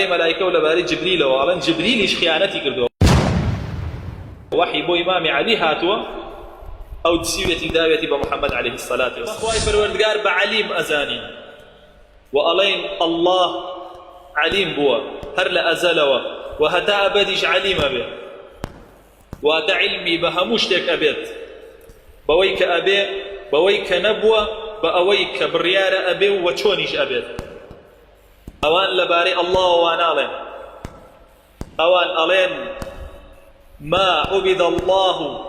ملائكة ولا باري جبريل وعلن جبريلش خيانتي كردو وحي بو إمام علي هاتوا أو دسيوية داوية بمحمد عليه الصلاة والسلام أخوائي فالوردقار بعليم أزانين وألين الله عليم بوا هر لأزلوا وهتا أبديش عليم به وهتا علمي بهموشتك أبيت بويك أبي بويك نبوة بأويك بريار أبي وچونيش أبيت أوان لباري الله وانا ألين أوان ألين ما عبد الله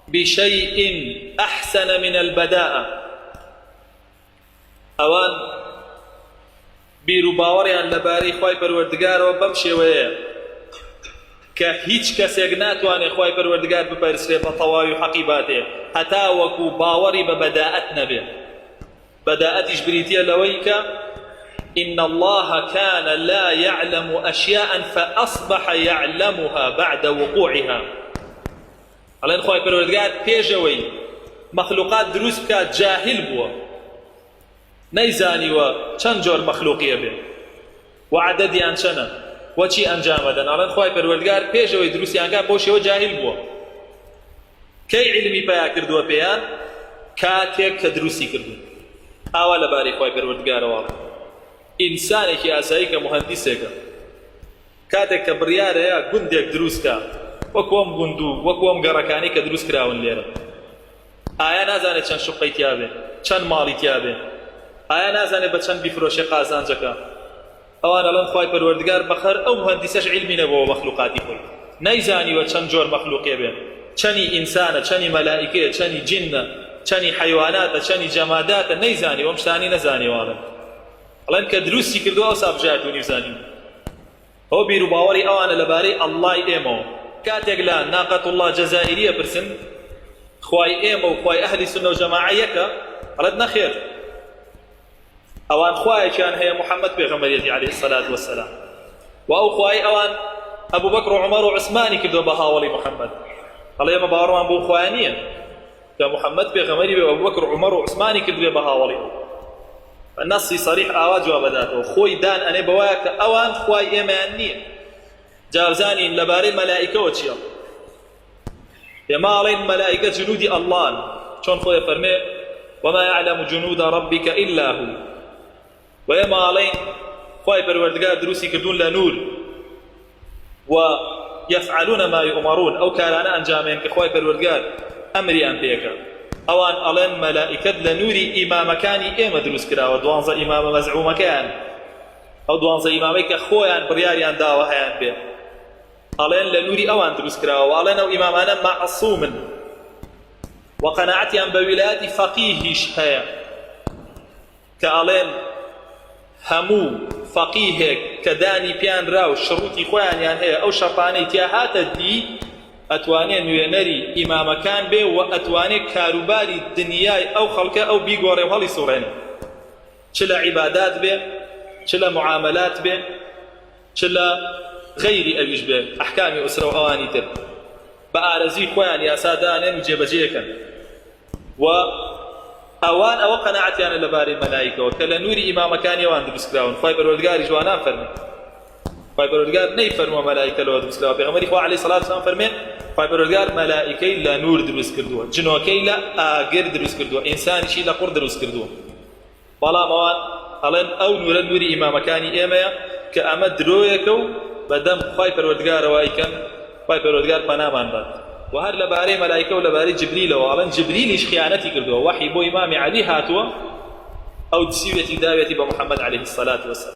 بشيء أحسن من البداءة أوان بيرو باوريان لباري خواي پروردگار وبمشي ويا كهيج كسيق ناتواني خواي پروردگار بپرسري بطواوي حقيباته حتى وكو باوري ببداءتنا به بداءتش بريتيا لويك إن الله كان لا يعلم أشياء فأصبح يعلمها بعد وقوعها ألين خواهي پروردگار بيجوي مخلوقات دروس بكات جاهل بوا نيزاني و چند جور مخلوقية به وعددي أنشنا وچي أنجام دن ألين خواهي پروردگار بيجوي دروسي أنگا بوشي و جاهل بوا كي علمي بيا كردوا بيان كاتيك كدروسي كردوا أولا باري خواهي پروردگار والا ئینسانێکی ئاسایی کە مهندسێکە کاتێک کە بڕیارەیە گوندێک دروستکە وەکوەم گوند و وەکوەم گەڕەکانی کە دروست کراون لێرە ئایا نازانێت چەند شوقەی تیا بێ چەند ماڵی تیا بێ ئایا نازانێت بە چەند بیفرۆشێ قازانجەکە ئەوان ئەڵێن خوای پەروەردگار بەخەر ئەو مهندسەش عیلمی نەبووە مەخلوقاتی خۆی نەیزانیوە چەند جۆر مەخلوقێ بێ چەنی ئینسانە چەنی مەلائیکەیە چەنی جینە چەنی حەیواناتە چەنی جەماداتە نەیزانی وەم شتانی نەزانیوانن ئەڵێن کە دروستی کردووە ئەوسا بژاردوونی بزانین ئەو بیر و باوەڕی ئەوانە لەبارەی ئەڵڵای ئێمەوە کاتێک لە ناقەت الله جەزائیریە پرسن خوای ئێمە و خوای ئەهلی سونە و جەماعە یەکە ئەڵێت نەخێر ئەوان خوایەکیان هەیە محەممەد پێغەمبەریەتی عەلەیهی السەلات وەسسەلام و ئەو خوای ئەوان ئەبوو بەکر و عومەر و عوسمانی کردووە بە هاوڵی محەممەد ئەڵێ ئێمە باوەڕمان بۆ خوایە نییە کە محەممەد پێغەمبەری بێ و ئەبوو بەکر و عومەر و عوسمانی کردووە بە هاوڵی النصي صريح آواز وابداته خوي دان أنا بواك أوان خوي إيمانية جاوزاني لباري ملائكة وشيا يما علين ملائكة جنود الله شون خوي فرمي وما يعلم جنود ربك إلا هو ويما علين خوي پروردگار دروسي كردون لنور ويفعلون ما يؤمرون أو كارانا أنجامين كخوي پروردگار أمري أن بيكا ئەوان ئەڵێن مەلائیکەت لە نووری ئیمامەکانی ئێمە دروست کراوە دوانزە ئیمامە مەزعومەکەیان ئەو دوانزە ئیمامەی کە خۆیان بڕیاریان داوە هەیان بێ ئەڵێن لە نووری ئەوان دروست کراوە ئەڵێن ئەو ئیمامانە مەعسوومن و قەناعەتیان بە ویلایەتی فەقیهیش هەیە کە ئەڵێن هەموو فەقیهێک کە دانی پیان راو شڕوتی خۆیانیان هەیە ئەو شەڕانەی تیا هاتە دی ئەتوانێ نوێنەری ئیمامەکان بێ و ئەتوانێ کاروباری دنیای ئەو خەڵکە ئەو بیگۆڕێ و هەڵی سوڕێنێ چ لە عیبادات بێ چ لە معاملات بێ چ لە غەیری ئەویش بێ ئەحکامی ئوسرە و ئەوانی تر بە ئارەزوی خۆیان یاسادانێن و جێبەجێەکەن و ئەوان ئەوە قەناعەتیانە لەبارەی مەلایکەوە کە لە نووری ئیمامەکانی ئەوان دروست کراون خوای پەروەردگاری جوانان فەرمێ خوای پەروەردگار نەیفەرمووە مەلایکە لەوە دروست کراوە پێغەمبەری خوا عەلەیهی سەڵات وسەلام فەرمێ خوای پەروەردگار مەلائیکەی لە نور دروست کردووە جنۆکەی لە ئاگر دروست کردووە ئینسانیشی لە قوڕ دروست کردووە بەڵام ئەوان ئەڵێن ئەو نورە نووری ئیمامەکانی ئێمەیە کە ئەمە درۆیەکە و بەدەم خوای پەروەردگارەوە ئەیکەن خوای پەروەردگار پەنامان بات و هەر لەبارەی مەلایکە و لەبارەی جبریلەوە ئەڵێن جبریلیش خیانەتی کردووە وحی بۆ ئیمامی عەلی هاتووە ئەو دسیوێتی داوێتی بە محەممەد عەلەیهی السەلات وەسسەلام